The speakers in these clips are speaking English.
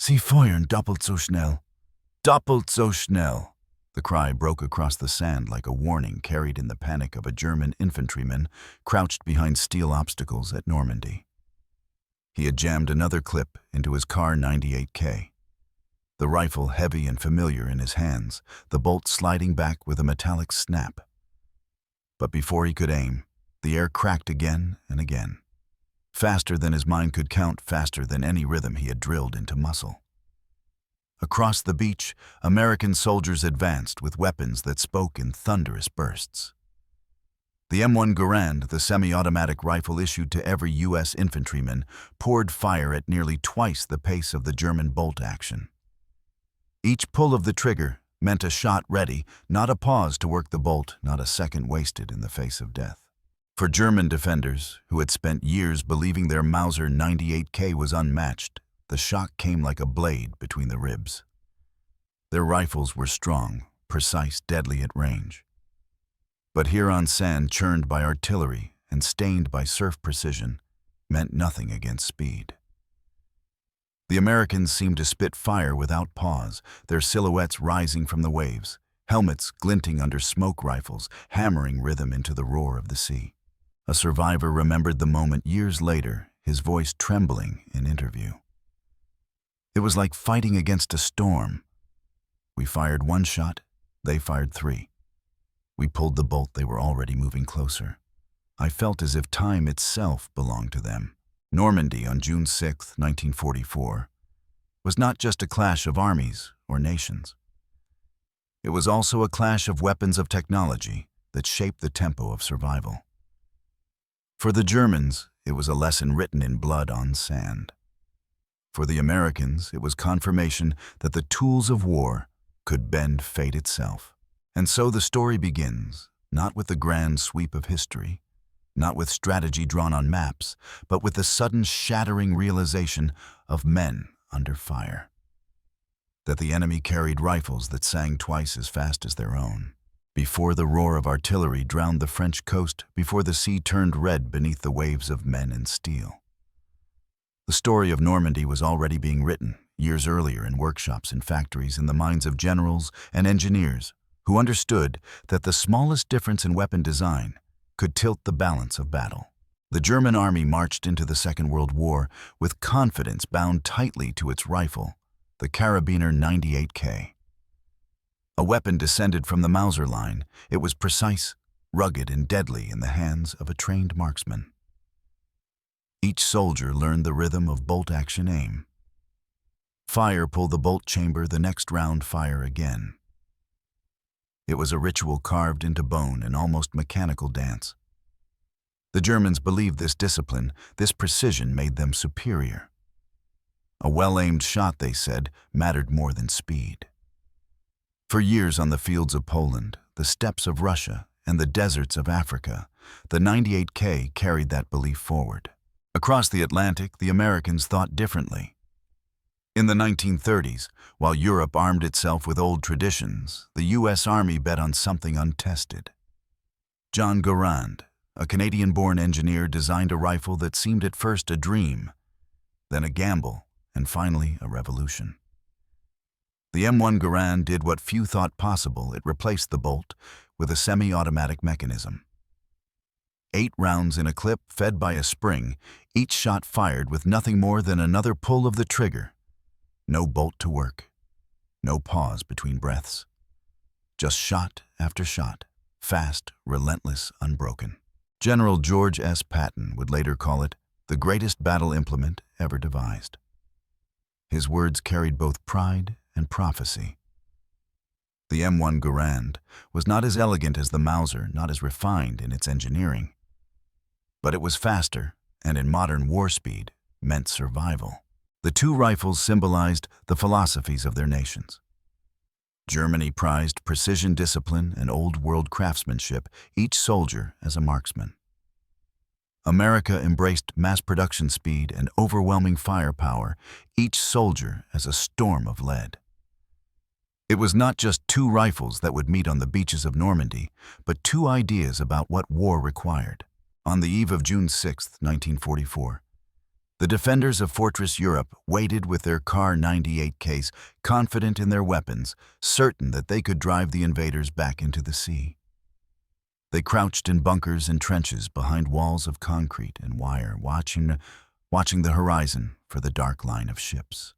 Sie feuern doppelt so schnell. Doppelt so schnell. The cry broke across the sand like a warning carried in the panic of a German infantryman crouched behind steel obstacles at Normandy. He had jammed another clip into his Kar98k. The rifle heavy and familiar in his hands, the bolt sliding back with a metallic snap. But before he could aim, the air cracked again and again. Faster than his mind could count, faster than any rhythm he had drilled into muscle. Across the beach, American soldiers advanced with weapons that spoke in thunderous bursts. The M1 Garand, the semi-automatic rifle issued to every U.S. infantryman, poured fire at nearly twice the pace of the German bolt action. Each pull of the trigger meant a shot ready, not a pause to work the bolt, not a second wasted in the face of death. For German defenders, who had spent years believing their Mauser 98K was unmatched, the shock came like a blade between the ribs. Their rifles were strong, precise, deadly at range. But here on sand churned by artillery and stained by surf precision meant nothing against speed. The Americans seemed to spit fire without pause, their silhouettes rising from the waves, helmets glinting under smoke rifles, hammering rhythm into the roar of the sea. A survivor remembered the moment years later, his voice trembling in interview. It was like fighting against a storm. We fired one shot, they fired three. We pulled the bolt, they were already moving closer. I felt as if time itself belonged to them. Normandy on June 6, 1944, was not just a clash of armies or nations. It was also a clash of weapons of technology that shaped the tempo of survival. For the Germans, it was a lesson written in blood on sand. For the Americans, it was confirmation that the tools of war could bend fate itself. And so the story begins, not with the grand sweep of history, not with strategy drawn on maps, but with the sudden shattering realization of men under fire. That the enemy carried rifles that sang twice as fast as their own. Before the roar of artillery drowned the French coast, before the sea turned red beneath the waves of men and steel. The story of Normandy was already being written, years earlier in workshops and factories, in the minds of generals and engineers who understood that the smallest difference in weapon design could tilt the balance of battle. The German army marched into the Second World War with confidence bound tightly to its rifle, the Karabiner 98K. A weapon descended from the Mauser line, it was precise, rugged, and deadly in the hands of a trained marksman. Each soldier learned the rhythm of bolt-action aim. Fire pull the bolt chamber, the next round fire again. It was a ritual carved into bone, an almost mechanical dance. The Germans believed this discipline, this precision made them superior. A well-aimed shot, they said, mattered more than speed. For years on the fields of Poland, the steppes of Russia, and the deserts of Africa, the 98K carried that belief forward. Across the Atlantic, the Americans thought differently. In the 1930s, while Europe armed itself with old traditions, the U.S. Army bet on something untested. John Garand, a Canadian-born engineer, designed a rifle that seemed at first a dream, then a gamble, and finally a revolution. The M1 Garand did what few thought possible. It replaced the bolt with a semi-automatic mechanism. 8 rounds in a clip fed by a spring, each shot fired with nothing more than another pull of the trigger. No bolt to work, no pause between breaths. Just shot after shot, fast, relentless, unbroken. General George S. Patton would later call it the greatest battle implement ever devised. His words carried both pride and prophecy. The M1 Garand was not as elegant as the Mauser, not as refined in its engineering. But it was faster, and in modern war speed, meant survival. The two rifles symbolized the philosophies of their nations. Germany prized precision discipline and old-world craftsmanship, each soldier as a marksman. America embraced mass production speed and overwhelming firepower, each soldier as a storm of lead. It was not just two rifles that would meet on the beaches of Normandy, but two ideas about what war required. On the eve of June 6, 1944, The defenders of Fortress Europe waited with their Kar-98ks, confident in their weapons, certain that they could drive the invaders back into the sea. They crouched in bunkers and trenches behind walls of concrete and wire, watching the horizon for the dark line of ships.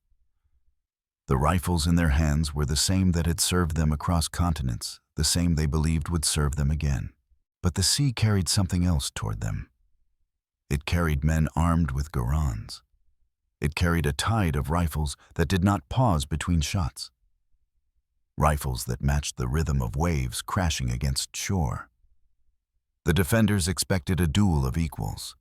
The rifles in their hands were the same that had served them across continents, the same they believed would serve them again. But the sea carried something else toward them. It carried men armed with Garands. It carried a tide of rifles that did not pause between shots. Rifles that matched the rhythm of waves crashing against shore. The defenders expected a duel of equals.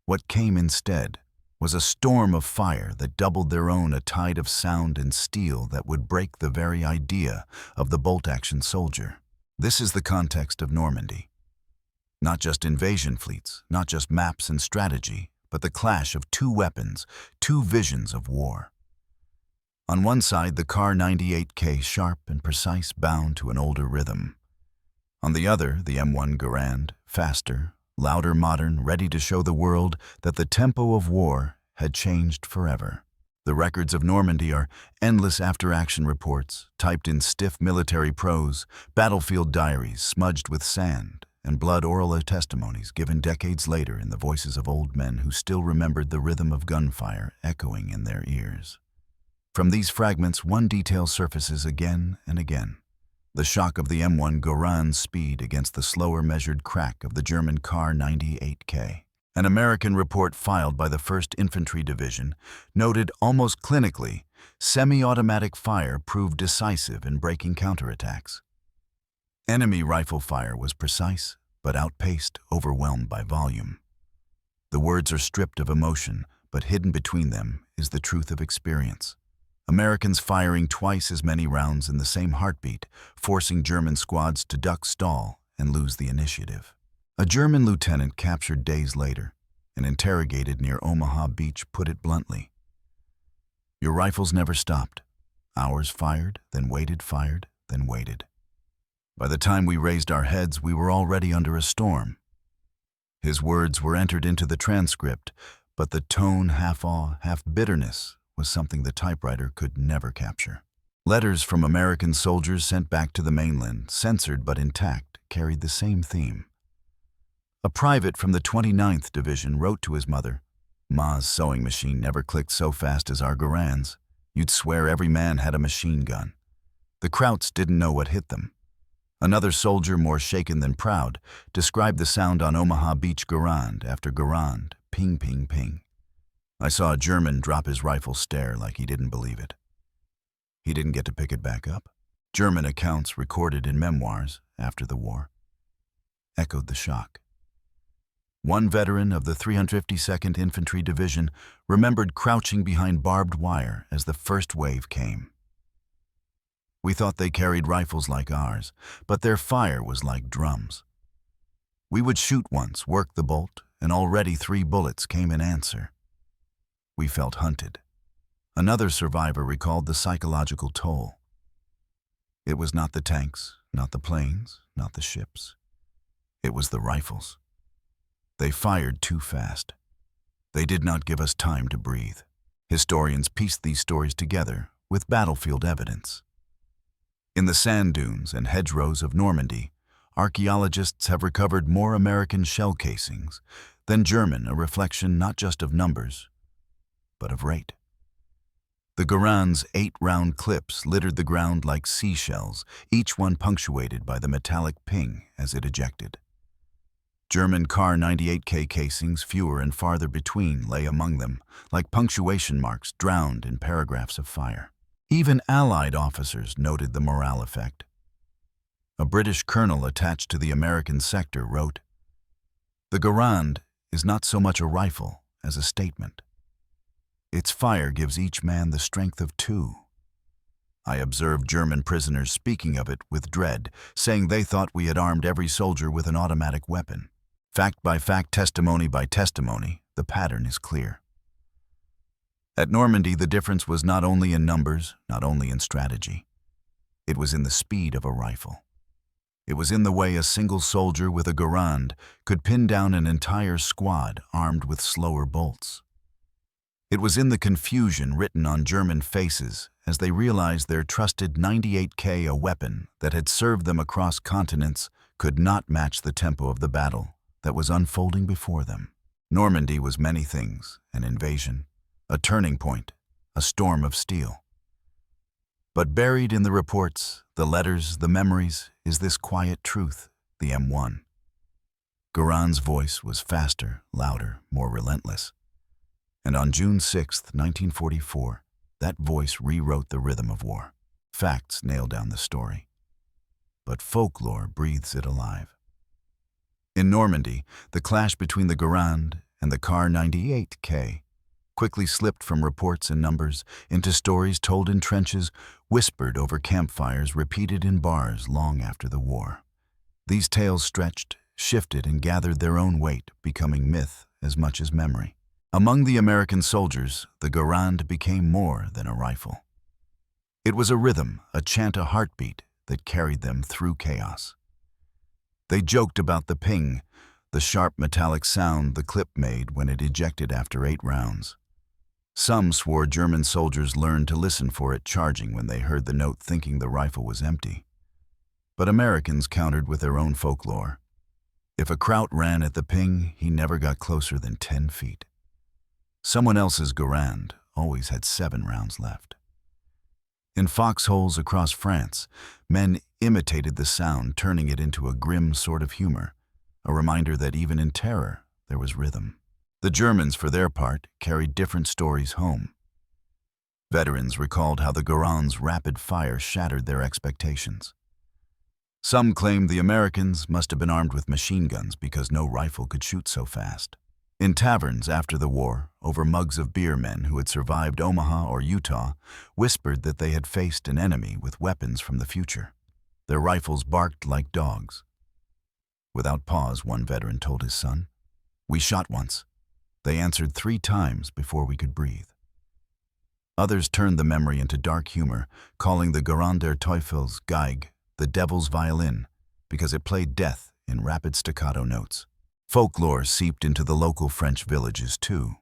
What came instead was a storm of fire that doubled their own, a tide of sound and steel that would break the very idea of the bolt-action soldier. This is the context of Normandy. Not just invasion fleets, not just maps and strategy, but the clash of two weapons, two visions of war. On one side, the Kar-98k, sharp and precise, bound to an older rhythm. On the other, the M1 Garand, faster, louder, modern, ready to show the world that the tempo of war had changed forever. The records of Normandy are endless after-action reports, typed in stiff military prose, battlefield diaries smudged with sand, and blood oral testimonies given decades later in the voices of old men who still remembered the rhythm of gunfire echoing in their ears. From these fragments, one detail surfaces again and again. The shock of the M1 Garand's speed against the slower measured crack of the German Kar-98k. An American report filed by the 1st Infantry Division noted almost clinically, semi-automatic fire proved decisive in breaking counterattacks. Enemy rifle fire was precise, but outpaced, overwhelmed by volume. The words are stripped of emotion, but hidden between them is the truth of experience. Americans firing twice as many rounds in the same heartbeat, forcing German squads to duck, stall, and lose the initiative. A German lieutenant captured days later and interrogated near Omaha Beach put it bluntly. Your rifles never stopped. Ours fired, then waited, fired, then waited. By the time we raised our heads, we were already under a storm. His words were entered into the transcript, but the tone, half awe, half bitterness, was something the typewriter could never capture. Letters from American soldiers sent back to the mainland, censored but intact, carried the same theme. A private from the 29th Division wrote to his mother, "Ma's sewing machine never clicked so fast as our Garands. You'd swear every man had a machine gun. The Krauts didn't know what hit them." Another soldier, more shaken than proud, described the sound on Omaha Beach Garand after Garand, ping, ping, ping. I saw a German drop his rifle, stare like he didn't believe it. He didn't get to pick it back up. German accounts recorded in memoirs after the war echoed the shock. One veteran of the 352nd Infantry Division remembered crouching behind barbed wire as the first wave came. We thought they carried rifles like ours, but their fire was like drums. We would shoot once, work the bolt, and already 3 bullets came in answer. We felt hunted. Another survivor recalled the psychological toll. It was not the tanks, not the planes, not the ships. It was the rifles. They fired too fast. They did not give us time to breathe. Historians pieced these stories together with battlefield evidence. In the sand dunes and hedgerows of Normandy, archaeologists have recovered more American shell casings than German, a reflection not just of numbers, but of rate. The Garand's 8-round clips littered the ground like seashells, each one punctuated by the metallic ping as it ejected. German Kar-98k casings, fewer and farther between, lay among them, like punctuation marks drowned in paragraphs of fire. Even Allied officers noted the morale effect. A British colonel attached to the American sector wrote, "The Garand is not so much a rifle as a statement. Its fire gives each man the strength of 2. I observed German prisoners speaking of it with dread, saying they thought we had armed every soldier with an automatic weapon. Fact by fact, testimony by testimony, the pattern is clear." At Normandy, the difference was not only in numbers, not only in strategy. It was in the speed of a rifle. It was in the way a single soldier with a Garand could pin down an entire squad armed with slower bolts. It was in the confusion written on German faces as they realized their trusted 98K, a weapon that had served them across continents, could not match the tempo of the battle that was unfolding before them. Normandy was many things: an invasion, a turning point, a storm of steel. But buried in the reports, the letters, the memories, is this quiet truth: the M1. Garand's voice was faster, louder, more relentless. And on June 6, 1944, that voice rewrote the rhythm of war. Facts nail down the story, but folklore breathes it alive. In Normandy, the clash between the Garand and the Kar98k quickly slipped from reports and numbers into stories told in trenches, whispered over campfires, repeated in bars long after the war. These tales stretched, shifted, and gathered their own weight, becoming myth as much as memory. Among the American soldiers, the Garand became more than a rifle. It was a rhythm, a chant, a heartbeat that carried them through chaos. They joked about the ping, the sharp metallic sound the clip made when it ejected after 8 rounds. Some swore German soldiers learned to listen for it charging when they heard the note, thinking the rifle was empty. But Americans countered with their own folklore. If a Kraut ran at the ping, he never got closer than 10 feet. Someone else's Garand always had 7 rounds left. In foxholes across France, men imitated the sound, turning it into a grim sort of humor, a reminder that even in terror there was rhythm. The Germans, for their part, carried different stories home. Veterans recalled how the Garand's rapid fire shattered their expectations. Some claimed the Americans must have been armed with machine guns because no rifle could shoot so fast. In taverns after the war, over mugs of beer, men who had survived Omaha or Utah whispered that they had faced an enemy with weapons from the future. Their rifles barked like dogs. Without pause, one veteran told his son, "We shot once. They answered 3 times before we could breathe." Others turned the memory into dark humor, calling the Garand der Teufels Geige, the devil's violin, because it played death in rapid staccato notes. Folklore seeped into the local French villages too.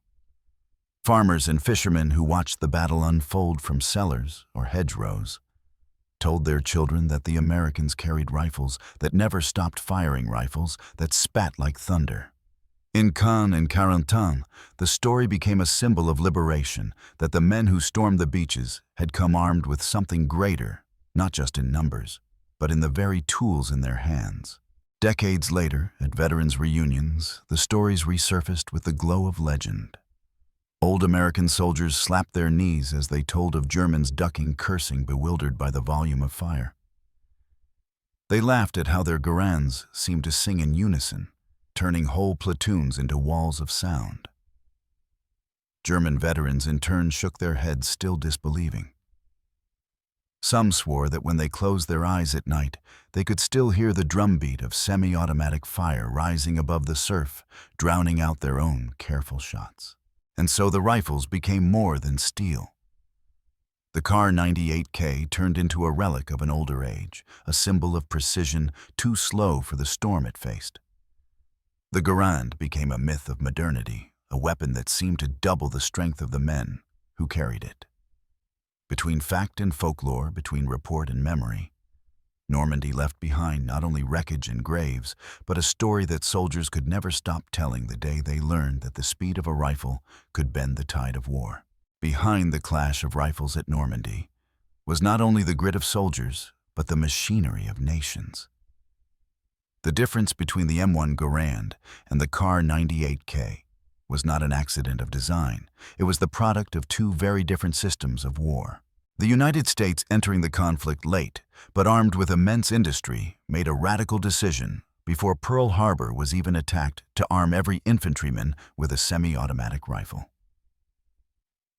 Farmers and fishermen who watched the battle unfold from cellars or hedgerows told their children that the Americans carried rifles that never stopped firing, rifles that spat like thunder. In Caen and 40, the story became a symbol of liberation, that the men who stormed the beaches had come armed with something greater, not just in numbers, but in the very tools in their hands. Decades later, at veterans' reunions, the stories resurfaced with the glow of legend. Old American soldiers slapped their knees as they told of Germans ducking, cursing, bewildered by the volume of fire. They laughed at how their Garands seemed to sing in unison, turning whole platoons into walls of sound. German veterans in turn shook their heads, still disbelieving. Some swore that when they closed their eyes at night, they could still hear the drumbeat of semi-automatic fire rising above the surf, drowning out their own careful shots. And so the rifles became more than steel. The Kar98k turned into a relic of an older age, a symbol of precision too slow for the storm it faced. The Garand became a myth of modernity, a weapon that seemed to double the strength of the men who carried it. Between fact and folklore, between report and memory, Normandy left behind not only wreckage and graves, but a story that soldiers could never stop telling the day they learned that the speed of a rifle could bend the tide of war. Behind the clash of rifles at Normandy was not only the grit of soldiers, but the machinery of nations. The difference between the M1 Garand and the Kar98k was not an accident of design. It was the product of 2 very different systems of war. The United States, entering the conflict late, but armed with immense industry, made a radical decision before Pearl Harbor was even attacked to arm every infantryman with a semi-automatic rifle.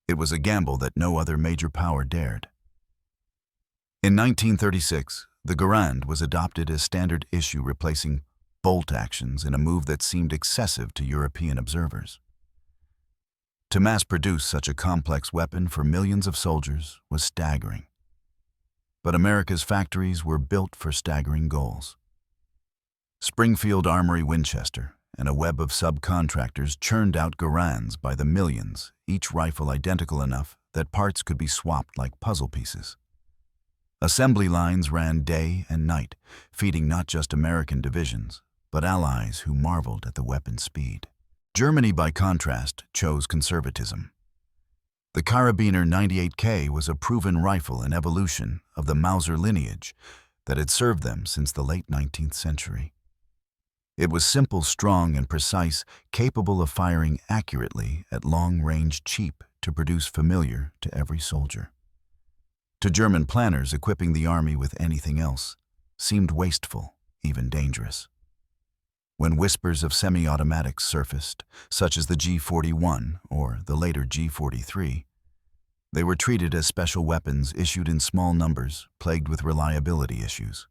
It was a gamble that no other major power dared. In 1936, the Garand was adopted as standard issue, replacing bolt actions in a move that seemed excessive to European observers. To mass-produce such a complex weapon for millions of soldiers was staggering. But America's factories were built for staggering goals. Springfield Armory, Winchester, and a web of subcontractors churned out Garands by the millions, each rifle identical enough that parts could be swapped like puzzle pieces. Assembly lines ran day and night, feeding not just American divisions, but allies who marveled at the weapon's speed. Germany, by contrast, chose conservatism. The Kar98k was a proven rifle and evolution of the Mauser lineage that had served them since the late 19th century. It was simple, strong, and precise, capable of firing accurately at long range, cheap to produce, familiar to every soldier. To German planners, equipping the army with anything else seemed wasteful, even dangerous. When whispers of semi-automatics surfaced, such as the G41 or the later G43, they were treated as special weapons issued in small numbers, plagued with reliability issues.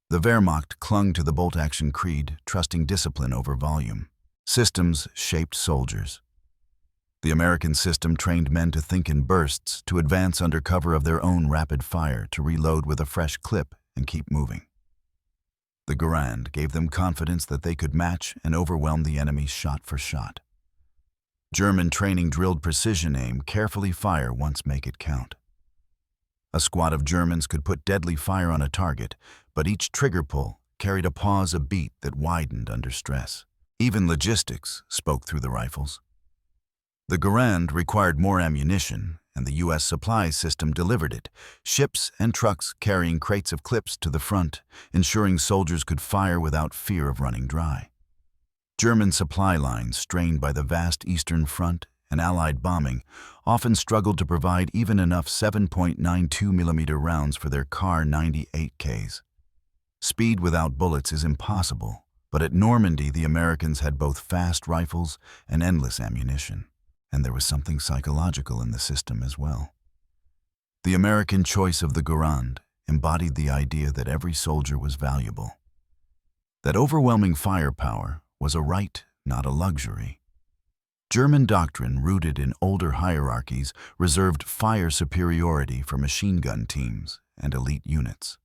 The Wehrmacht clung to the bolt-action creed, trusting discipline over volume. Systems shaped soldiers. The American system trained men to think in bursts, to advance under cover of their own rapid fire, to reload with a fresh clip and keep moving. The Garand gave them confidence that they could match and overwhelm the enemy shot for shot. German training drilled precision aim, carefully fire once, make it count. A squad of Germans could put deadly fire on a target, but each trigger pull carried a pause, a beat that widened under stress. Even logistics spoke through the rifles. The Garand required more ammunition, and the U.S. supply system delivered it, ships and trucks carrying crates of clips to the front, ensuring soldiers could fire without fear of running dry. German supply lines, strained by the vast Eastern Front and Allied bombing, often struggled to provide even enough 7.92mm rounds for their Kar98ks. Speed without bullets is impossible, but at Normandy the Americans had both fast rifles and endless ammunition. And there was something psychological in the system as well. The American choice of the Garand embodied the idea that every soldier was valuable, that overwhelming firepower was a right, not a luxury. German doctrine, rooted in older hierarchies, reserved fire superiority for machine gun teams and elite units.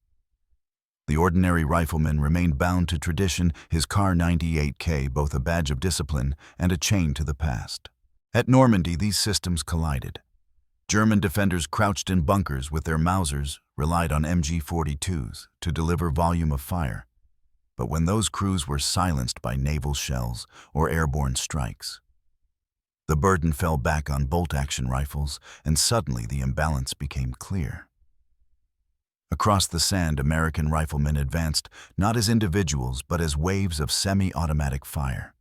The ordinary rifleman remained bound to tradition, his Kar98k both a badge of discipline and a chain to the past. At Normandy, these systems collided. German defenders crouched in bunkers with their Mausers relied on MG42s to deliver volume of fire. But when those crews were silenced by naval shells or airborne strikes, the burden fell back on bolt-action rifles, and suddenly the imbalance became clear. Across the sand, American riflemen advanced not as individuals but as waves of semi-automatic fire.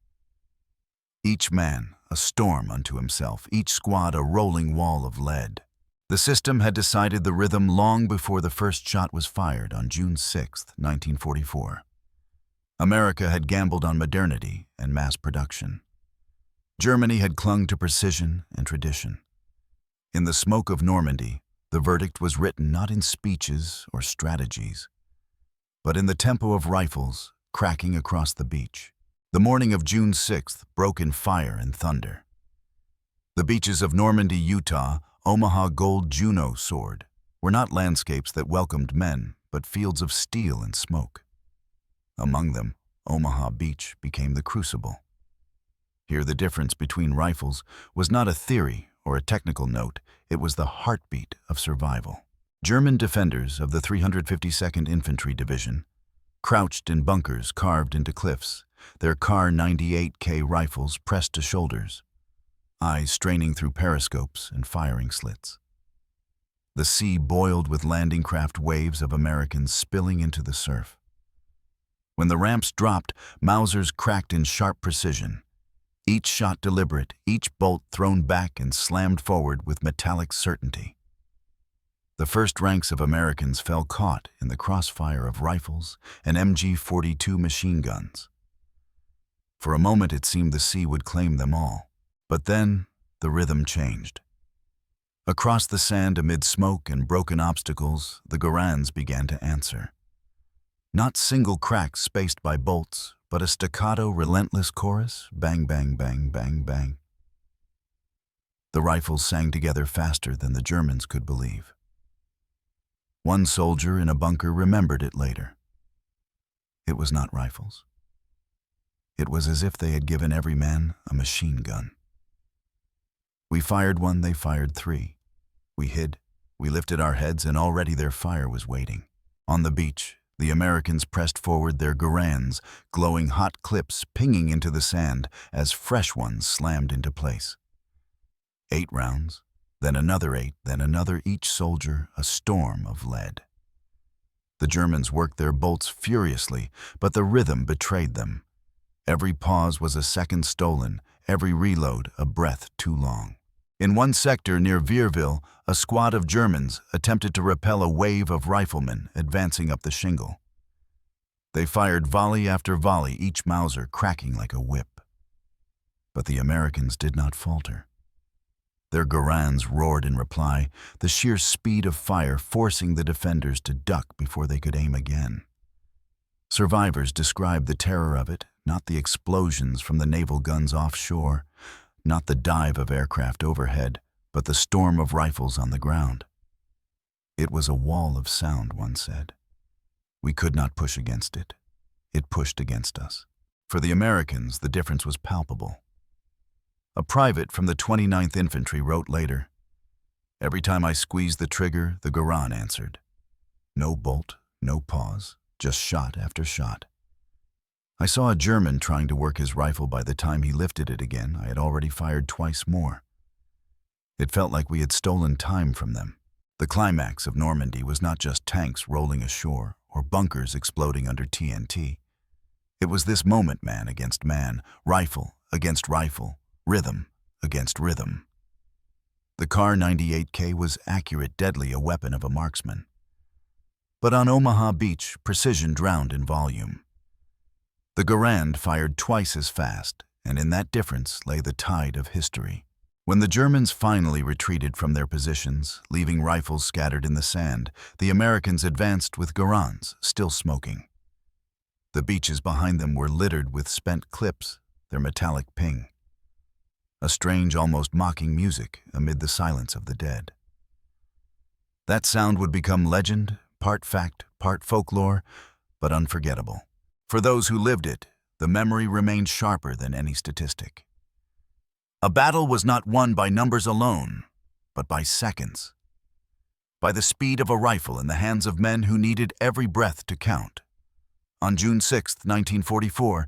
Each man a storm unto himself, each squad a rolling wall of lead. The system had decided the rhythm long before the first shot was fired on June 6, 1944. America had gambled on modernity and mass production. Germany had clung to precision and tradition. In the smoke of Normandy, the verdict was written not in speeches or strategies, but in the tempo of rifles cracking across the beach. The morning of June 6th broke in fire and thunder. The beaches of Normandy, Utah, Omaha Gold Juno soared, were not landscapes that welcomed men, but fields of steel and smoke. Among them, Omaha Beach became the crucible. Here the difference between rifles was not a theory or a technical note, it was the heartbeat of survival. German defenders of the 352nd Infantry Division crouched in bunkers carved into cliffs, their Kar98k rifles pressed to shoulders, eyes straining through periscopes and firing slits. The sea boiled with landing craft waves of Americans spilling into the surf. When the ramps dropped, Mausers cracked in sharp precision, each shot deliberate, each bolt thrown back and slammed forward with metallic certainty. The first ranks of Americans fell caught in the crossfire of rifles and MG42 machine guns. For a moment it seemed the sea would claim them all, but then the rhythm changed. Across the sand, amid smoke and broken obstacles, the Garands began to answer. Not single cracks spaced by bolts, but a staccato, relentless chorus, bang, bang, bang, bang, bang. The rifles sang together faster than the Germans could believe. One soldier in a bunker remembered it later. It was not rifles. It was as if they had given every man a machine gun. We fired one, they fired three. We hid, we lifted our heads, and already their fire was waiting. On the beach, the Americans pressed forward their Garands, glowing hot clips pinging into the sand as fresh ones slammed into place. 8 rounds, then another 8, then another, each soldier a storm of lead. The Germans worked their bolts furiously, but the rhythm betrayed them. Every pause was a second stolen, every reload a breath too long. In one sector near Vierville, a squad of Germans attempted to repel a wave of riflemen advancing up the shingle. They fired volley after volley, each Mauser cracking like a whip. But the Americans did not falter. Their Garands roared in reply, the sheer speed of fire forcing the defenders to duck before they could aim again. Survivors described the terror of it, not the explosions from the naval guns offshore, not the dive of aircraft overhead, but the storm of rifles on the ground. It was a wall of sound, one said. We could not push against it. It pushed against us. For the Americans, the difference was palpable. A private from the 29th Infantry wrote later, "Every time I squeezed the trigger, the Garand answered. No bolt, no pause, just shot after shot. I saw a German trying to work his rifle. By the time he lifted it again, I had already fired twice more. It felt like we had stolen time from them." The climax of Normandy was not just tanks rolling ashore or bunkers exploding under TNT. It was this moment, man against man, rifle against rifle, rhythm against rhythm. The Kar98k was accurate, deadly, a weapon of a marksman. But on Omaha Beach, precision drowned in volume. The Garand fired twice as fast, and in that difference lay the tide of history. When the Germans finally retreated from their positions, leaving rifles scattered in the sand, the Americans advanced with Garands, still smoking. The beaches behind them were littered with spent clips, their metallic ping. A strange, almost mocking music amid the silence of the dead. That sound would become legend, part fact, part folklore, but unforgettable. For those who lived it, the memory remained sharper than any statistic. A battle was not won by numbers alone, but by seconds. By the speed of a rifle in the hands of men who needed every breath to count. On June 6, 1944,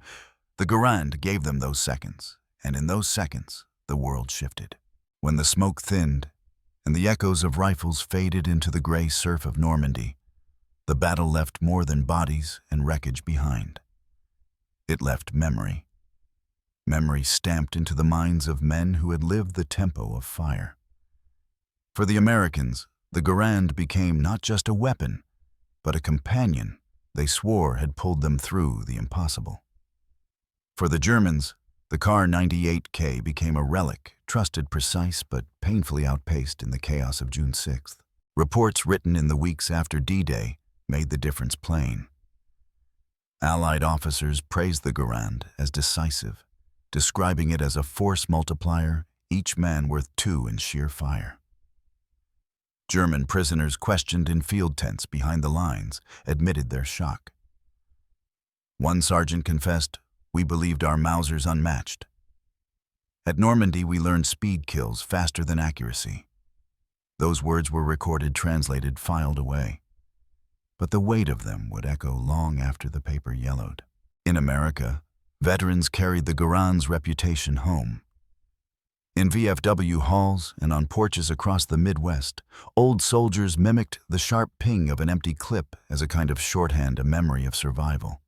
the Garand gave them those seconds, and in those seconds, the world shifted. When the smoke thinned, and the echoes of rifles faded into the gray surf of Normandy, the battle left more than bodies and wreckage behind. It left memory. Memory stamped into the minds of men who had lived the tempo of fire. For the Americans, the Garand became not just a weapon, but a companion they swore had pulled them through the impossible. For the Germans, the Kar98k became a relic, trusted, precise, but painfully outpaced in the chaos of June 6th. Reports written in the weeks after D-Day made the difference plain. Allied officers praised the Garand as decisive, describing it as a force multiplier, each man worth 2 in sheer fire. German prisoners questioned in field tents behind the lines admitted their shock. One sergeant confessed, "We believed our Mausers unmatched." At Normandy, we learned speed kills faster than accuracy. Those words were recorded, translated, filed away. But the weight of them would echo long after the paper yellowed. In America, veterans carried the Garand's reputation home. In VFW halls and on porches across the Midwest, old soldiers mimicked the sharp ping of an empty clip as a kind of shorthand, a memory of survival.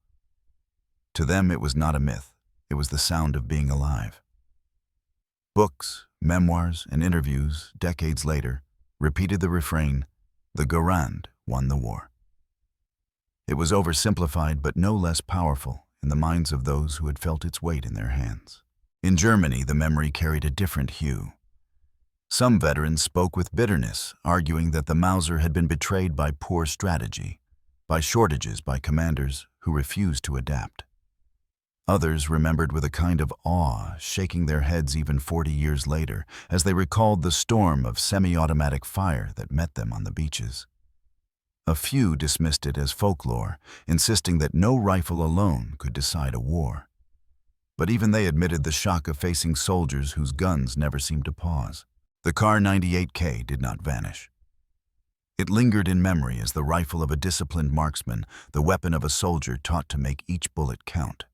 To them, it was not a myth. It was the sound of being alive. Books, memoirs, and interviews, decades later, repeated the refrain, "The Garand won the war." It was oversimplified but no less powerful in the minds of those who had felt its weight in their hands. In Germany, the memory carried a different hue. Some veterans spoke with bitterness, arguing that the Mauser had been betrayed by poor strategy, by shortages by commanders who refused to adapt. Others remembered with a kind of awe, shaking their heads even 40 years later, as they recalled the storm of semi-automatic fire that met them on the beaches. A few dismissed it as folklore, insisting that no rifle alone could decide a war. But even they admitted the shock of facing soldiers whose guns never seemed to pause. The Kar-98k did not vanish. It lingered in memory as the rifle of a disciplined marksman, the weapon of a soldier taught to make each bullet count.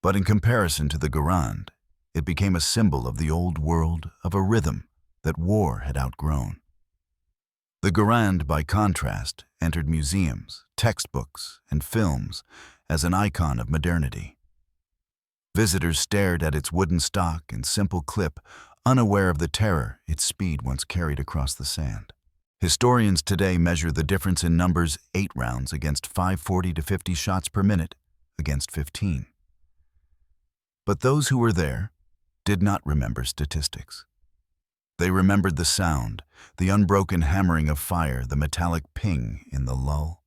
But in comparison to the Garand, it became a symbol of the old world, of a rhythm that war had outgrown. The Garand, by contrast, entered museums, textbooks, and films as an icon of modernity. Visitors stared at its wooden stock and simple clip, unaware of the terror its speed once carried across the sand. Historians today measure the difference in numbers: 8 rounds against 540 to 50 shots per minute against 15. But those who were there did not remember statistics. They remembered the sound, the unbroken hammering of fire, the metallic ping in the lull,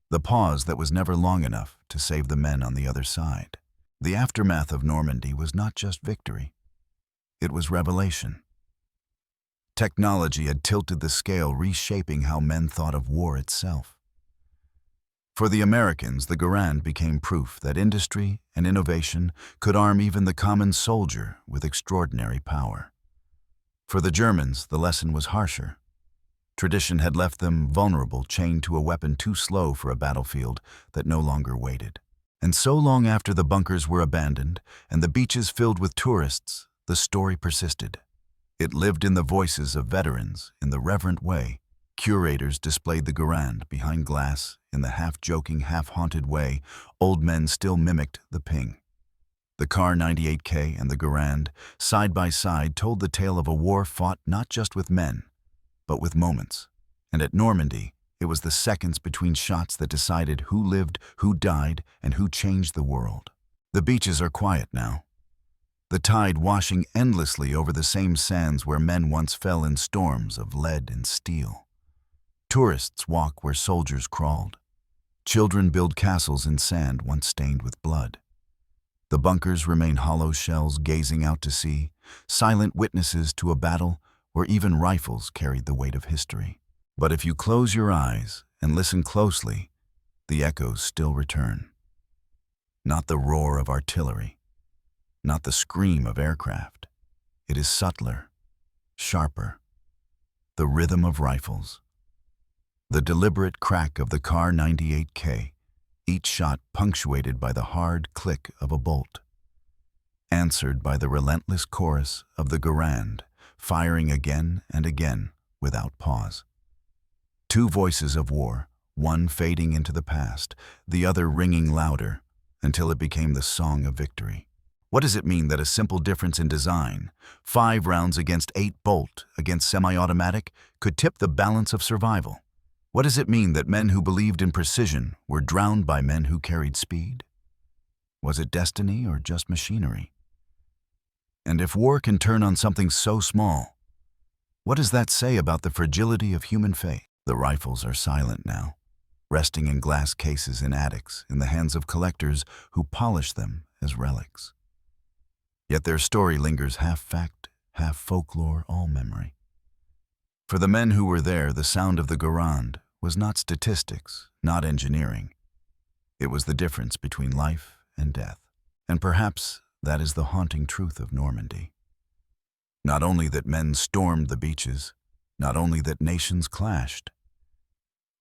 the pause that was never long enough to save the men on the other side. The aftermath of Normandy was not just victory. It was revelation. Technology had tilted the scale, reshaping how men thought of war itself. For the Americans, the Garand became proof that industry and innovation could arm even the common soldier with extraordinary power. For the Germans, the lesson was harsher. Tradition had left them vulnerable, chained to a weapon too slow for a battlefield that no longer waited. And so long after the bunkers were abandoned and the beaches filled with tourists, the story persisted. It lived in the voices of veterans, in the reverent way. Curators displayed the Garand behind glass. In the half-joking, half-haunted way, old men still mimicked the ping. The Kar-98k and the Garand, side by side, told the tale of a war fought not just with men, but with moments. And at Normandy, it was the seconds between shots that decided who lived, who died, and who changed the world. The beaches are quiet now, the tide washing endlessly over the same sands where men once fell in storms of lead and steel. Tourists walk where soldiers crawled. Children build castles in sand once stained with blood. The bunkers remain hollow shells gazing out to sea, silent witnesses to a battle where even rifles carried the weight of history. But if you close your eyes and listen closely, the echoes still return. Not the roar of artillery, not the scream of aircraft. It is subtler, sharper. The rhythm of rifles. The deliberate crack of the Kar-98k, each shot punctuated by the hard click of a bolt. Answered by the relentless chorus of the Garand, firing again and again without pause. Two voices of war, one fading into the past, the other ringing louder until it became the song of victory. What does it mean that a simple difference in design, 5 rounds against 8 bolt against semi-automatic, could tip the balance of survival? What does it mean that men who believed in precision were drowned by men who carried speed? Was it destiny or just machinery? And if war can turn on something so small, what does that say about the fragility of human faith? The rifles are silent now, resting in glass cases in attics in the hands of collectors who polish them as relics. Yet their story lingers half fact, half folklore, all memory. For the men who were there, the sound of the Garand was not statistics, not engineering. It was the difference between life and death. And perhaps that is the haunting truth of Normandy. Not only that men stormed the beaches, not only that nations clashed,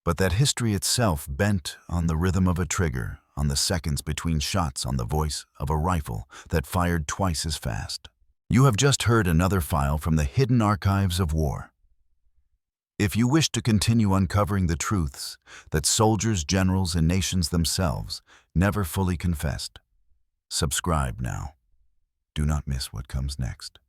but that history itself bent on the rhythm of a trigger, on the seconds between shots, on the voice of a rifle that fired twice as fast. You have just heard another file from the hidden archives of war. If you wish to continue uncovering the truths that soldiers, generals, and nations themselves never fully confessed, subscribe now. Do not miss what comes next.